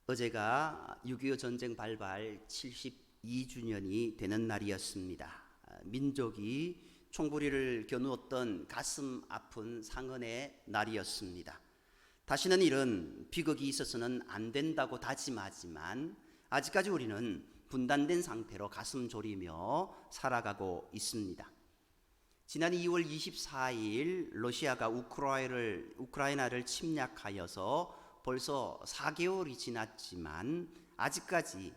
어제가 6.25 전쟁 발발 72주년이 되는 날이었습니다. 민족이 총부리를 겨누었던 가슴 아픈 상흔의 날이었습니다. 다시는 이런 비극이 있어서는 안 된다고 다짐하지만 아직까지 우리는 분단된 상태로 가슴 졸이며 살아가고 있습니다. 지난 2월 24일 러시아가 우크라이나를 침략하여서 벌써 4개월이 지났지만 아직까지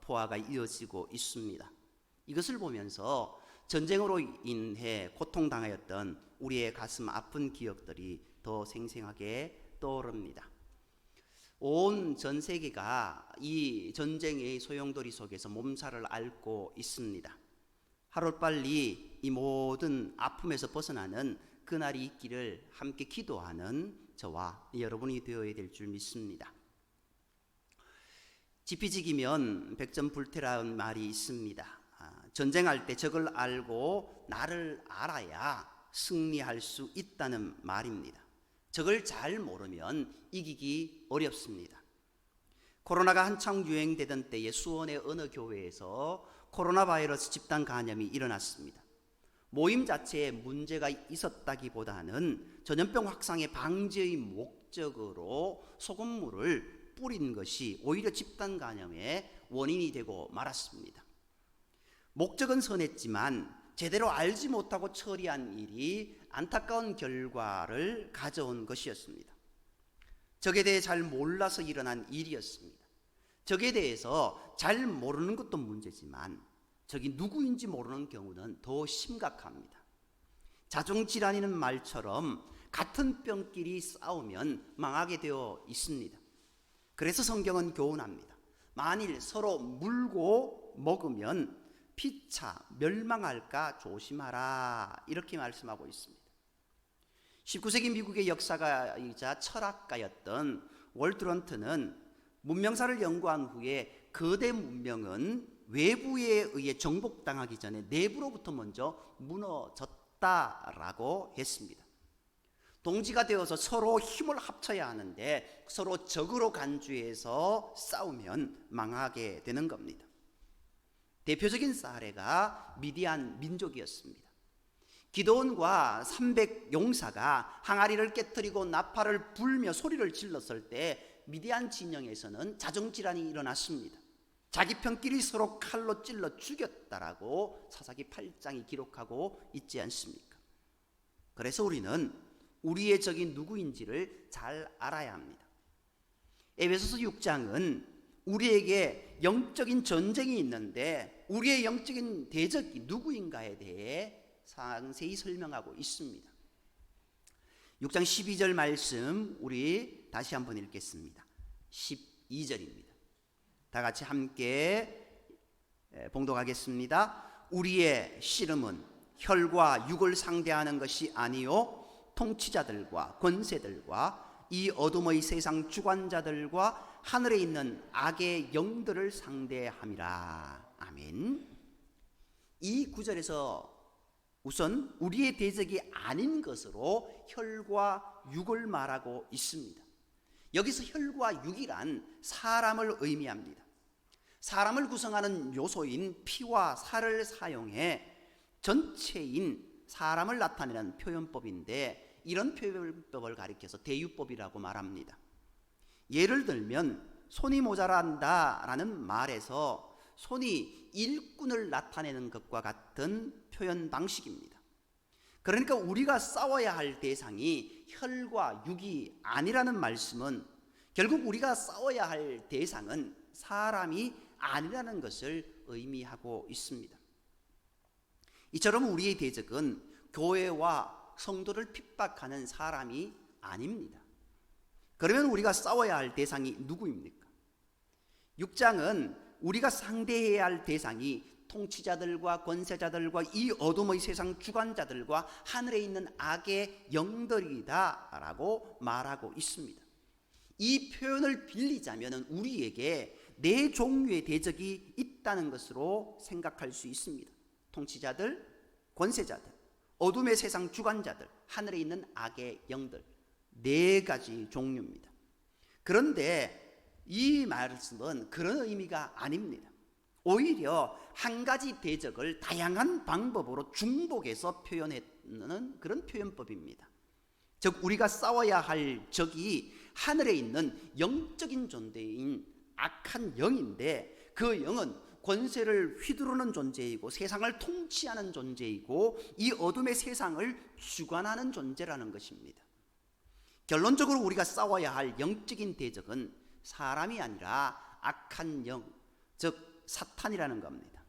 포화가 이어지고 있습니다. 이것을 보면서 전쟁으로 인해 고통당하였던 우리의 가슴 아픈 기억들이 더 생생하게 떠오릅니다. 온 전 세계가 이 전쟁의 소용돌이 속에서 몸살을 앓고 있습니다. 하루빨리 이 모든 아픔에서 벗어나는 그날이 있기를 함께 기도하는 저와 여러분이 되어야 될 줄 믿습니다. 지피지기면 백전불태라는 말이 있습니다. 전쟁할 때 적을 알고 나를 알아야 승리할 수 있다는 말입니다. 적을 잘 모르면 이기기 어렵습니다. 코로나가 한창 유행되던 때에 수원의 어느 교회에서 코로나 바이러스 집단 감염이 일어났습니다. 모임 자체에 문제가 있었다기보다는 전염병 확산의 방지의 목적으로 소금물을 뿌린 것이 오히려 집단 감염의 원인이 되고 말았습니다. 목적은 선했지만 제대로 알지 못하고 처리한 일이 안타까운 결과를 가져온 것이었습니다. 적에 대해 잘 몰라서 일어난 일이었습니다. 적에 대해서 잘 모르는 것도 문제지만 적이 누구인지 모르는 경우는 더 심각합니다. 자중질환이라는 말처럼 같은 뼈끼리 싸우면 망하게 되어 있습니다. 그래서 성경은 교훈합니다. 만일 서로 물고 먹으면 피차 멸망할까 조심하라, 이렇게 말씀하고 있습니다. 19세기 미국의 역사가이자 철학가였던 월트 런트는 문명사를 연구한 후에 거대 문명은 외부에 의해 정복당하기 전에 내부로부터 먼저 무너졌다라고 했습니다. 동지가 되어서 서로 힘을 합쳐야 하는데 서로 적으로 간주해서 싸우면 망하게 되는 겁니다. 대표적인 사례가 미디안 민족이었습니다. 기드온과 300 용사가 항아리를 깨뜨리고 나팔을 불며 소리를 질렀을 때 미디안 진영에서는 자정질환이 일어났습니다. 자기 편끼리 서로 칼로 찔러 죽였다라고 사사기 8장이 기록하고 있지 않습니까? 그래서 우리는 우리의 적이 누구인지를 잘 알아야 합니다. 에베소서 6장은 우리에게 영적인 전쟁이 있는데 우리의 영적인 대적이 누구인가에 대해 상세히 설명하고 있습니다. 6장 12절 말씀 우리 다시 한번 읽겠습니다. 12절입니다. 다 같이 함께 봉독하겠습니다. 우리의 씨름은 혈과 육을 상대하는 것이 아니요 통치자들과 권세들과 이 어둠의 세상 주관자들과 하늘에 있는 악의 영들을 상대함이라. 아멘. 이 구절에서 우선 우리의 대적이 아닌 것으로 혈과 육을 말하고 있습니다. 여기서 혈과 육이란 사람을 의미합니다. 사람을 구성하는 요소인 피와 살을 사용해 전체인 사람을 나타내는 표현법인데 이런 표현법을 가리켜서 대유법이라고 말합니다. 예를 들면 손이 모자란다라는 말에서 손이 일꾼을 나타내는 것과 같은 표현 방식입니다. 그러니까 우리가 싸워야 할 대상이 혈과 육이 아니라는 말씀은 결국 우리가 싸워야 할 대상은 사람이 아니라는 것을 의미하고 있습니다. 이처럼 우리의 대적은 교회와 성도를 핍박하는 사람이 아닙니다. 그러면 우리가 싸워야 할 대상이 누구입니까? 6장은 우리가 상대해야 할 대상이 통치자들과 권세자들과 이 어둠의 세상 주관자들과 하늘에 있는 악의 영들이다 라고 말하고 있습니다. 이 표현을 빌리자면 우리에게 네 종류의 대적이 있다는 것으로 생각할 수 있습니다. 통치자들, 권세자들, 어둠의 세상 주관자들, 하늘에 있는 악의 영들, 네 가지 종류입니다. 그런데 이 말씀은 그런 의미가 아닙니다. 오히려 한 가지 대적을 다양한 방법으로 중복해서 표현하는 그런 표현법입니다. 즉 우리가 싸워야 할 적이 하늘에 있는 영적인 존재인 악한 영인데, 그 영은 권세를 휘두르는 존재이고 세상을 통치하는 존재이고 이 어둠의 세상을 주관하는 존재라는 것입니다. 결론적으로 우리가 싸워야 할 영적인 대적은 사람이 아니라 악한 영, 즉 사탄이라는 겁니다.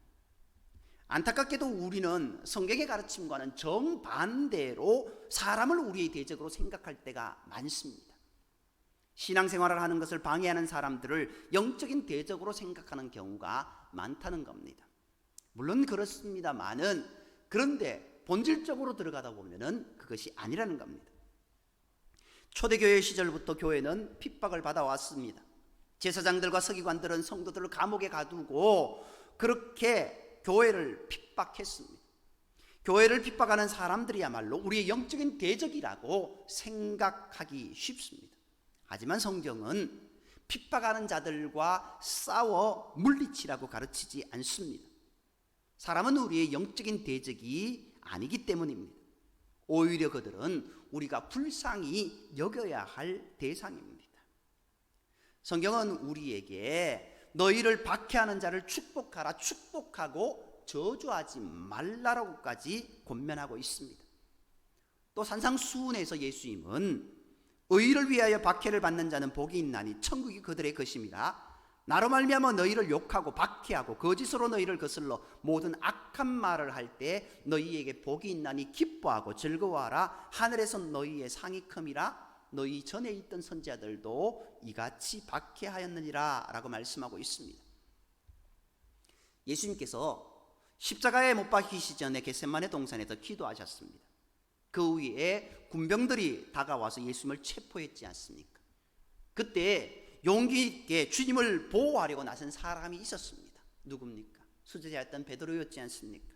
안타깝게도 우리는 성경의 가르침과는 정반대로 사람을 우리의 대적으로 생각할 때가 많습니다. 신앙생활을 하는 것을 방해하는 사람들을 영적인 대적으로 생각하는 경우가 많다는 겁니다. 물론 그렇습니다만은, 그런데 본질적으로 들어가다 보면은 그것이 아니라는 겁니다. 초대교회 시절부터 교회는 핍박을 받아왔습니다. 제사장들과 서기관들은 성도들을 감옥에 가두고 그렇게 교회를 핍박했습니다. 교회를 핍박하는 사람들이야말로 우리의 영적인 대적이라고 생각하기 쉽습니다. 하지만 성경은 핍박하는 자들과 싸워 물리치라고 가르치지 않습니다. 사람은 우리의 영적인 대적이 아니기 때문입니다. 오히려 그들은 우리가 불쌍히 여겨야 할 대상입니다. 성경은 우리에게 너희를 박해하는 자를 축복하라, 축복하고 저주하지 말라라고까지 권면하고 있습니다. 또 산상수훈에서 예수님은 의를 위하여 박해를 받는 자는 복이 있나니 천국이 그들의 것임이라. 나로 말미암아 너희를 욕하고 박해하고 거짓으로 너희를 거슬러 모든 악한 말을 할 때 너희에게 복이 있나니 기뻐하고 즐거워하라. 하늘에서 너희의 상이 큼이라. 너희 전에 있던 선지자들도 이같이 박해하였느니라 라고 말씀하고 있습니다. 예수님께서 십자가에 못 박히시기 전에 겟세마네 동산에서 기도하셨습니다. 그 위에 군병들이 다가와서 예수님을 체포했지 않습니까? 그때 용기 있게 주님을 보호하려고 나선 사람이 있었습니다. 누굽니까? 수제자였던 베드로였지 않습니까?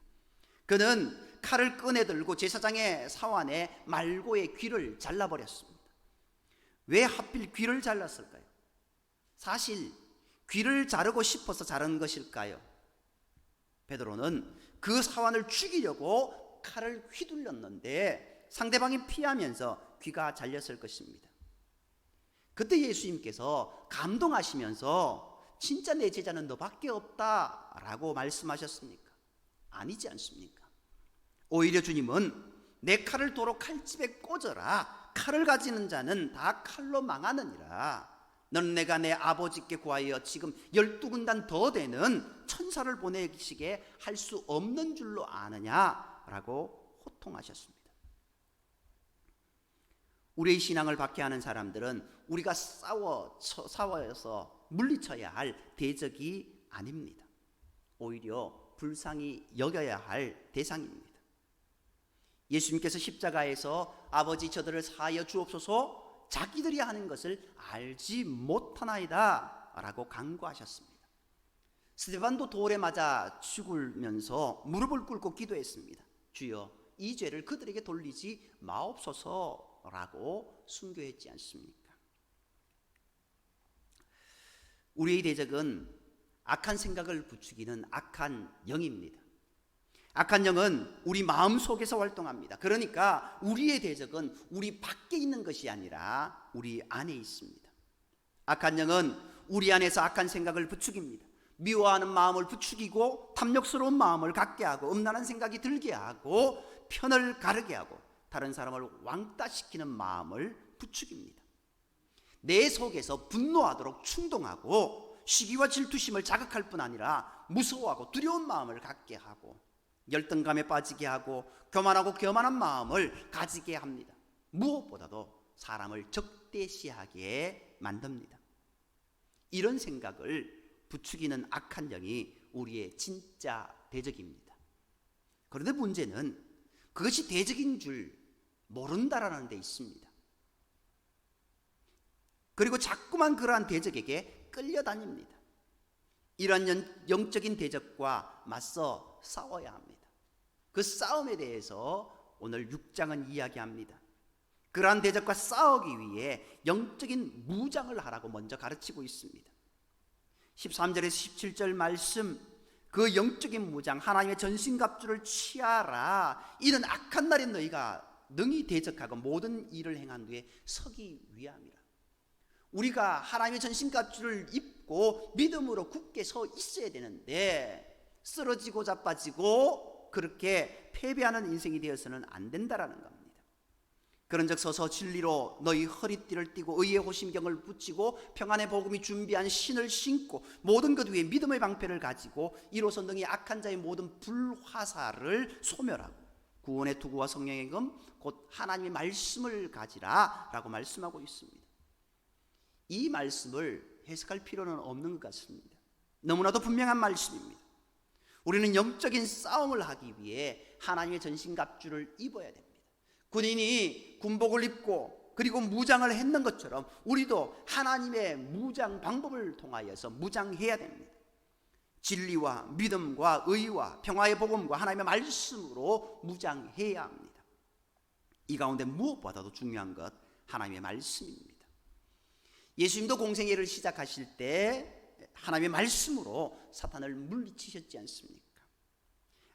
그는 칼을 꺼내들고 제사장의 사환의 말고의 귀를 잘라버렸습니다. 왜 하필 귀를 잘랐을까요? 사실 귀를 자르고 싶어서 자른 것일까요? 베드로는 그 사환을 죽이려고 칼을 휘둘렀는데 상대방이 피하면서 귀가 잘렸을 것입니다. 그때 예수님께서 감동하시면서 진짜 내 제자는 너밖에 없다라고 말씀하셨습니까? 아니지 않습니까? 오히려 주님은 내 칼을 도로 칼집에 꽂아라. 칼을 가지는 자는 다 칼로 망하느니라. 너는 내가 내 아버지께 구하여 지금 12군단 더 되는 천사를 보내시게 할 수 없는 줄로 아느냐라고 호통하셨습니다. 우리의 신앙을 박해하는 사람들은 우리가 싸워서 물리쳐야 할 대적이 아닙니다. 오히려 불쌍히 여겨야 할 대상입니다. 예수님께서 십자가에서 아버지 저들을 사하여 주옵소서, 자기들이 하는 것을 알지 못하나이다 라고 간구하셨습니다. 스데반도 돌에 맞아 죽으면서 무릎을 꿇고 기도했습니다. 주여 이 죄를 그들에게 돌리지 마옵소서 라고 순교했지 않습니까? 우리의 대적은 악한 생각을 부추기는 악한 영입니다. 악한 영은 우리 마음속에서 활동합니다. 그러니까 우리의 대적은 우리 밖에 있는 것이 아니라 우리 안에 있습니다. 악한 영은 우리 안에서 악한 생각을 부추깁니다. 미워하는 마음을 부추기고 탐욕스러운 마음을 갖게 하고 음란한 생각이 들게 하고 편을 가르게 하고 다른 사람을 왕따시키는 마음을 부추깁니다. 내 속에서 분노하도록 충동하고 시기와 질투심을 자극할 뿐 아니라 무서워하고 두려운 마음을 갖게 하고 열등감에 빠지게 하고 교만하고 교만한 마음을 가지게 합니다. 무엇보다도 사람을 적대시하게 만듭니다. 이런 생각을 부추기는 악한 영이 우리의 진짜 대적입니다. 그런데 문제는 그것이 대적인 줄 모른다라는 데 있습니다. 그리고 자꾸만 그러한 대적에게 끌려다닙니다. 이런 영적인 대적과 맞서 싸워야 합니다. 그 싸움에 대해서 오늘 6장은 이야기합니다. 그러한 대적과 싸우기 위해 영적인 무장을 하라고 먼저 가르치고 있습니다. 13절에서 17절 말씀, 그 영적인 무장 하나님의 전신갑주를 취하라. 이는 악한 날에 너희가 능히 대적하고 모든 일을 행한 후에 서기 위함이라. 우리가 하나님의 전신갑주를 입고 믿음으로 굳게 서 있어야 되는데 쓰러지고 자빠지고 그렇게 패배하는 인생이 되어서는 안 된다라는 겁니다. 그런즉 서서 진리로 너희 허리띠를 띠고 의의 호심경을 붙이고 평안의 복음이 준비한 신을 신고 모든 것 위에 믿음의 방패를 가지고 이로써 능히 악한 자의 모든 불화살을 소멸하고 구원의 투구와 성령의 검 곧 하나님의 말씀을 가지라 라고 말씀하고 있습니다. 이 말씀을 해석할 필요는 없는 것 같습니다. 너무나도 분명한 말씀입니다. 우리는 영적인 싸움을 하기 위해 하나님의 전신갑주를 입어야 됩니다. 군인이 군복을 입고 그리고 무장을 했는 것처럼 우리도 하나님의 무장 방법을 통하여서 무장해야 됩니다. 진리와 믿음과 의와 평화의 복음과 하나님의 말씀으로 무장해야 합니다. 이 가운데 무엇보다도 중요한 것 하나님의 말씀입니다. 예수님도 공생애를 시작하실 때 하나님의 말씀으로 사탄을 물리치셨지 않습니까?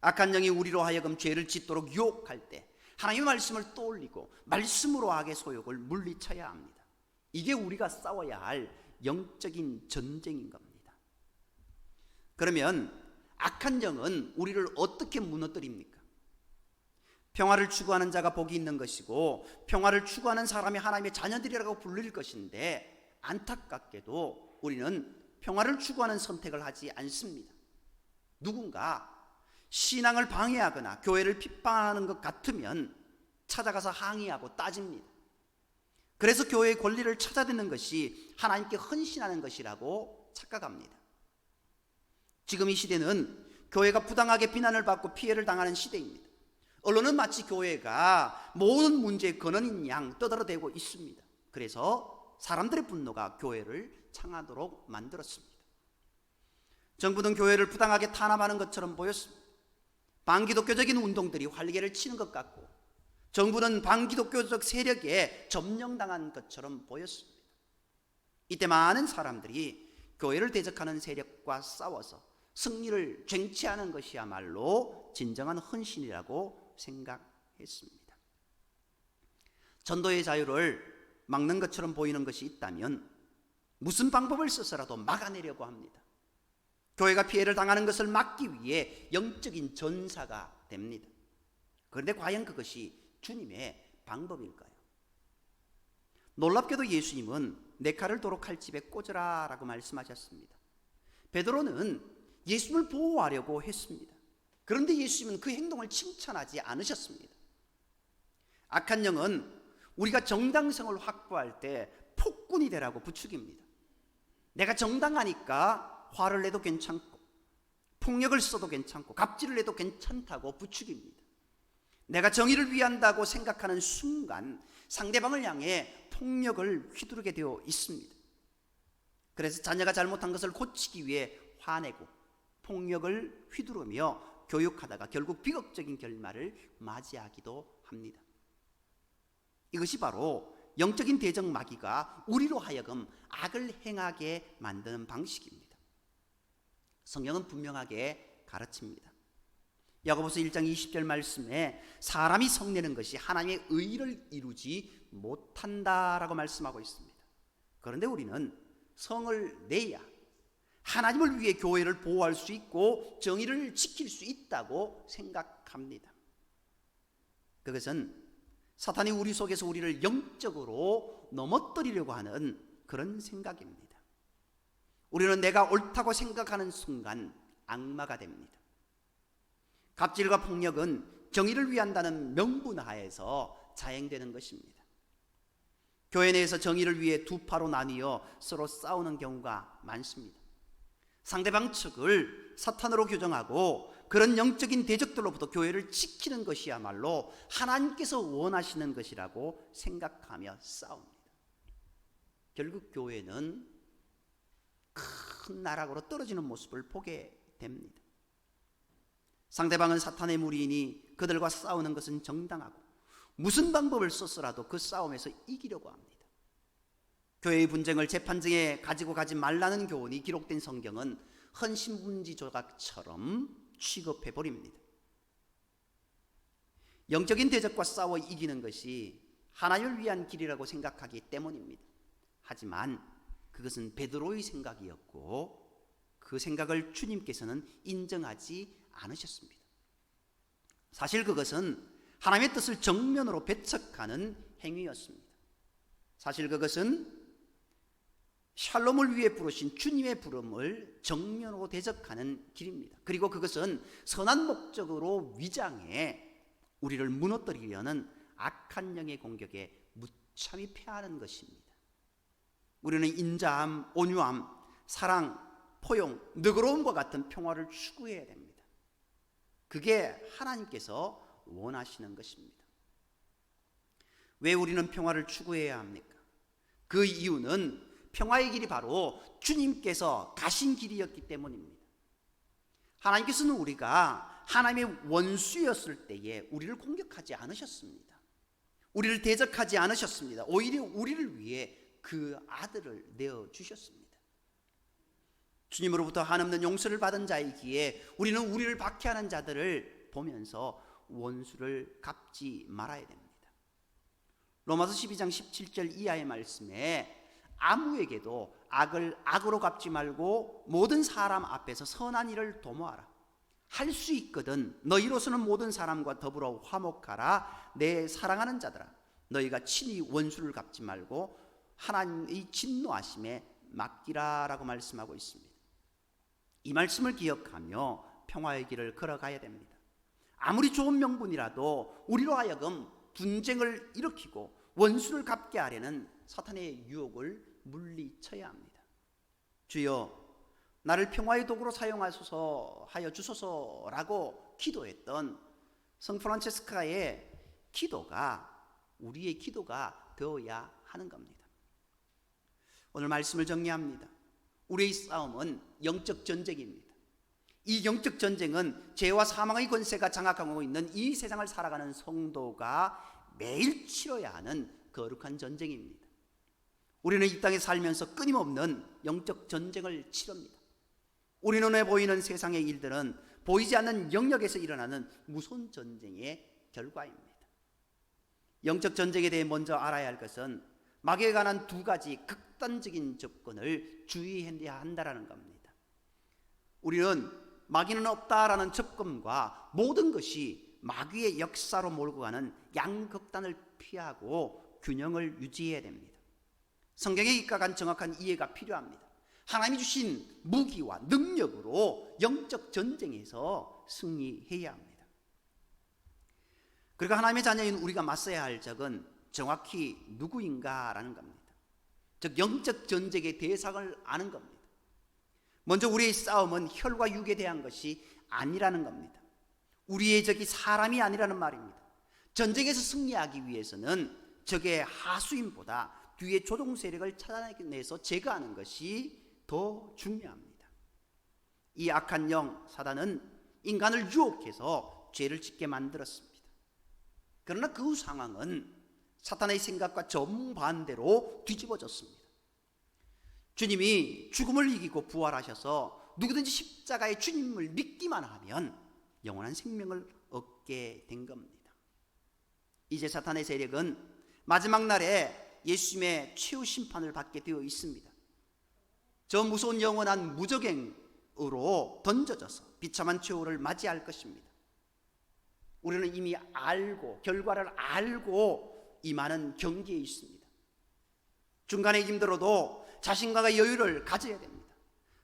악한 영이 우리로 하여금 죄를 짓도록 유혹할 때 하나님의 말씀을 떠올리고 말씀으로 악의 소욕을 물리쳐야 합니다. 이게 우리가 싸워야 할 영적인 전쟁인 겁니다. 그러면 악한 영은 우리를 어떻게 무너뜨립니까? 평화를 추구하는 자가 복이 있는 것이고 평화를 추구하는 사람이 하나님의 자녀들이라고 불릴 것인데 안타깝게도 우리는 평화를 추구하는 선택을 하지 않습니다. 누군가 신앙을 방해하거나 교회를 핍박하는 것 같으면 찾아가서 항의하고 따집니다. 그래서 교회의 권리를 찾아내는 것이 하나님께 헌신하는 것이라고 착각합니다. 지금 이 시대는 교회가 부당하게 비난을 받고 피해를 당하는 시대입니다. 언론은 마치 교회가 모든 문제의 근원인 양 떠들어대고 있습니다. 그래서 사람들의 분노가 교회를 창하도록 만들었습니다. 정부는 교회를 부당하게 탄압하는 것처럼 보였습니다. 반기독교적인 운동들이 활개를 치는 것 같고 정부는 반기독교적 세력에 점령당한 것처럼 보였습니다. 이때 많은 사람들이 교회를 대적하는 세력과 싸워서 승리를 쟁취하는 것이야말로 진정한 헌신이라고 생각했습니다. 전도의 자유를 막는 것처럼 보이는 것이 있다면 무슨 방법을 써서라도 막아내려고 합니다. 교회가 피해를 당하는 것을 막기 위해 영적인 전사가 됩니다. 그런데 과연 그것이 주님의 방법일까요? 놀랍게도 예수님은 내 칼을 도로 칼집에 꽂으라 라고 말씀하셨습니다. 베드로는 예수님을 보호하려고 했습니다. 그런데 예수님은 그 행동을 칭찬하지 않으셨습니다. 악한 영은 우리가 정당성을 확보할 때 폭군이 되라고 부추깁니다. 내가 정당하니까 화를 내도 괜찮고 폭력을 써도 괜찮고 갑질을 해도 괜찮다고 부추깁니다. 내가 정의를 위한다고 생각하는 순간 상대방을 향해 폭력을 휘두르게 되어 있습니다. 그래서 자녀가 잘못한 것을 고치기 위해 화내고 폭력을 휘두르며 교육하다가 결국 비극적인 결말을 맞이하기도 합니다. 이것이 바로 영적인 대적 마귀가 우리로 하여금 악을 행하게 만드는 방식입니다. 성경은 분명하게 가르칩니다. 야고보서 1장 20절 말씀에 사람이 성내는 것이 하나님의 의를 이루지 못한다라고 말씀하고 있습니다. 그런데 우리는 성을 내야 하나님을 위해 교회를 보호할 수 있고 정의를 지킬 수 있다고 생각합니다. 그것은 사탄이 우리 속에서 우리를 영적으로 넘어뜨리려고 하는 그런 생각입니다. 우리는 내가 옳다고 생각하는 순간 악마가 됩니다. 갑질과 폭력은 정의를 위한다는 명분 하에서 자행되는 것입니다. 교회 내에서 정의를 위해 두 파로 나뉘어 서로 싸우는 경우가 많습니다. 상대방 측을 사탄으로 규정하고 그런 영적인 대적들로부터 교회를 지키는 것이야말로 하나님께서 원하시는 것이라고 생각하며 싸웁니다. 결국 교회는 큰 나락으로 떨어지는 모습을 보게 됩니다. 상대방은 사탄의 무리이니 그들과 싸우는 것은 정당하고 무슨 방법을 써서라도 그 싸움에서 이기려고 합니다. 교회의 분쟁을 재판정에 가지고 가지 말라는 교훈이 기록된 성경은 헌신분지 조각처럼 취급해버립니다. 영적인 대적과 싸워 이기는 것이 하나님을 위한 길이라고 생각하기 때문입니다. 하지만 그것은 베드로의 생각이었고 그 생각을 주님께서는 인정하지 않으셨습니다. 사실 그것은 하나님의 뜻을 정면으로 배척하는 행위였습니다. 사실 그것은 샬롬을 위해 부르신 주님의 부름을 정면으로 대적하는 길입니다. 그리고 그것은 선한 목적으로 위장해 우리를 무너뜨리려는 악한 영의 공격에 무참히 패하는 것입니다. 우리는 인자함, 온유함, 사랑, 포용, 너그러움과 같은 평화를 추구해야 됩니다. 그게 하나님께서 원하시는 것입니다. 왜 우리는 평화를 추구해야 합니까? 그 이유는 평화의 길이 바로 주님께서 가신 길이었기 때문입니다. 하나님께서는 우리가 하나님의 원수였을 때에 우리를 공격하지 않으셨습니다. 우리를 대적하지 않으셨습니다. 오히려 우리를 위해 그 아들을 내어주셨습니다. 주님으로부터 한없는 용서를 받은 자이기에 우리는 우리를 박해하는 자들을 보면서 원수를 갚지 말아야 됩니다. 로마서 12장 17절 이하의 말씀에 아무에게도 악을 악으로 갚지 말고 모든 사람 앞에서 선한 일을 도모하라. 할 수 있거든 너희로서는 모든 사람과 더불어 화목하라. 내 사랑하는 자들아, 너희가 친히 원수를 갚지 말고 하나님의 진노하심에 맡기라 라고 말씀하고 있습니다. 이 말씀을 기억하며 평화의 길을 걸어가야 됩니다. 아무리 좋은 명분이라도 우리로 하여금 분쟁을 일으키고 원수를 갚게 하려는 사탄의 유혹을 물리쳐야 합니다. 주여, 나를 평화의 도구로 사용하소서 하여 주소서라고 기도했던 성 프란체스카의 기도가 우리의 기도가 되어야 하는 겁니다. 오늘 말씀을 정리합니다. 우리의 싸움은 영적 전쟁입니다. 이 영적 전쟁은 죄와 사망의 권세가 장악하고 있는 이 세상을 살아가는 성도가 매일 치러야 하는 거룩한 전쟁입니다. 우리는 이 땅에 살면서 끊임없는 영적 전쟁을 치릅니다. 우리 눈에 보이는 세상의 일들은 보이지 않는 영역에서 일어나는 무서운 전쟁의 결과입니다. 영적 전쟁에 대해 먼저 알아야 할 것은 마귀에 관한 두 가지 극단적인 접근을 주의해야 한다는 겁니다. 우리는 마귀는 없다라는 접근과 모든 것이 마귀의 역사로 몰고 가는 양극단을 피하고 균형을 유지해야 됩니다. 성경에 입각한 정확한 이해가 필요합니다. 하나님이 주신 무기와 능력으로 영적 전쟁에서 승리해야 합니다. 그리고 하나님의 자녀인 우리가 맞서야 할 적은 정확히 누구인가라는 겁니다. 즉 영적 전쟁의 대상을 아는 겁니다. 먼저 우리의 싸움은 혈과 육에 대한 것이 아니라는 겁니다. 우리의 적이 사람이 아니라는 말입니다. 전쟁에서 승리하기 위해서는 적의 하수인보다 뒤에 조종 세력을 찾아내서 제거하는 것이 더 중요합니다. 이 악한 영 사단은 인간을 유혹해서 죄를 짓게 만들었습니다. 그러나 그 상황은 사탄의 생각과 정반대로 뒤집어졌습니다. 주님이 죽음을 이기고 부활하셔서 누구든지 십자가의 주님을 믿기만 하면 영원한 생명을 얻게 된 겁니다. 이제 사탄의 세력은 마지막 날에 예수님의 최후 심판을 받게 되어 있습니다. 저 무서운 영원한 무적행으로 던져져서 비참한 최후를 맞이할 것입니다. 우리는 이미 알고 결과를 알고 임하는 경계에 있습니다. 중간에 힘들어도 자신과의 여유를 가져야 됩니다.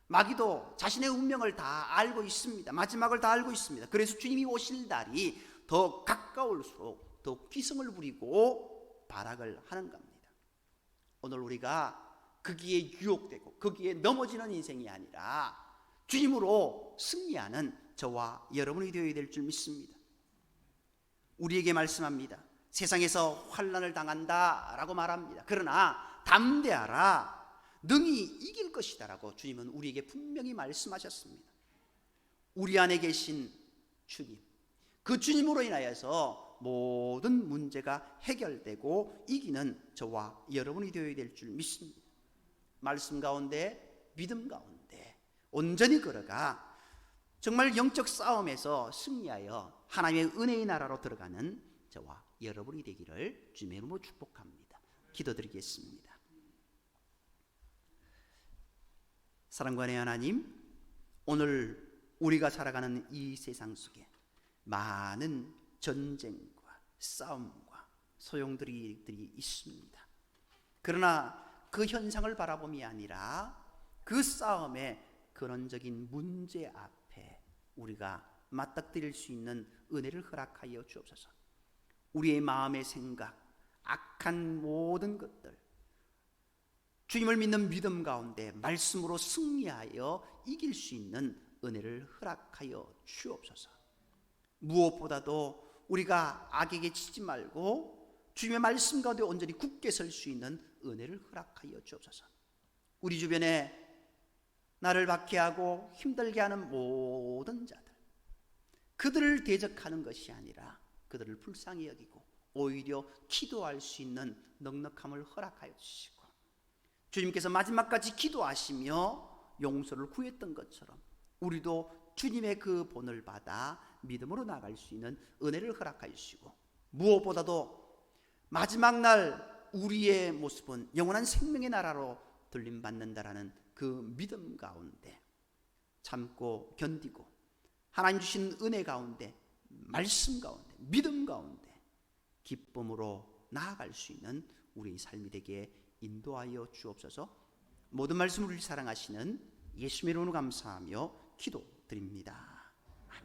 마귀도 자신의 운명을 다 알고 있습니다. 마지막을 다 알고 있습니다. 그래서 주님이 오실 날이 더 가까울수록 더 기승을 부리고 발악을 하는 겁니다. 오늘 우리가 거기에 유혹되고 거기에 넘어지는 인생이 아니라 주님으로 승리하는 저와 여러분이 되어야 될 줄 믿습니다. 우리에게 말씀합니다. 세상에서 환난을 당한다 라고 말합니다. 그러나 담대하라, 능히 이길 것이다 라고 주님은 우리에게 분명히 말씀하셨습니다. 우리 안에 계신 주님, 그 주님으로 인하여서 모든 문제가 해결되고 이기는 저와 여러분이 되어야 될 줄 믿습니다. 말씀 가운데, 믿음 가운데 온전히 걸어가 정말 영적 싸움에서 승리하여 하나님의 은혜의 나라로 들어가는 저와 여러분이 되기를 주님의 이름으로 축복합니다. 기도드리겠습니다. 사랑관의 하나님, 오늘 우리가 살아가는 이 세상 속에 많은 전쟁과 싸움과 소용돌이들이 있습니다. 그러나 그 현상을 바라봄이 아니라 그 싸움의 근원적인 문제 앞에 우리가 맞닥뜨릴 수 있는 은혜를 허락하여 주옵소서. 우리의 마음의 생각, 악한 모든 것들, 주님을 믿는 믿음 가운데 말씀으로 승리하여 이길 수 있는 은혜를 허락하여 주옵소서. 무엇보다도 우리가 악에게 치지 말고 주님의 말씀 가운데 온전히 굳게 설 수 있는 은혜를 허락하여 주옵소서. 우리 주변에 나를 박해하고 힘들게 하는 모든 자들, 그들을 대적하는 것이 아니라 그들을 불쌍히 여기고 오히려 기도할 수 있는 넉넉함을 허락하여 주시고, 주님께서 마지막까지 기도하시며 용서를 구했던 것처럼 우리도 주님의 그 본을 받아 믿음으로 나갈 수 있는 은혜를 허락하여 주시고, 무엇보다도 마지막 날 우리의 모습은 영원한 생명의 나라로 돌림받는다라는 그 믿음 가운데 참고 견디고 하나님 주신 은혜 가운데, 말씀 가운데, 믿음 가운데 기쁨으로 나아갈 수 있는 우리의 삶이 되게 인도하여 주옵소서. 모든 말씀을 사랑하시는 예수님의 이름으로 감사하며 기도드립니다.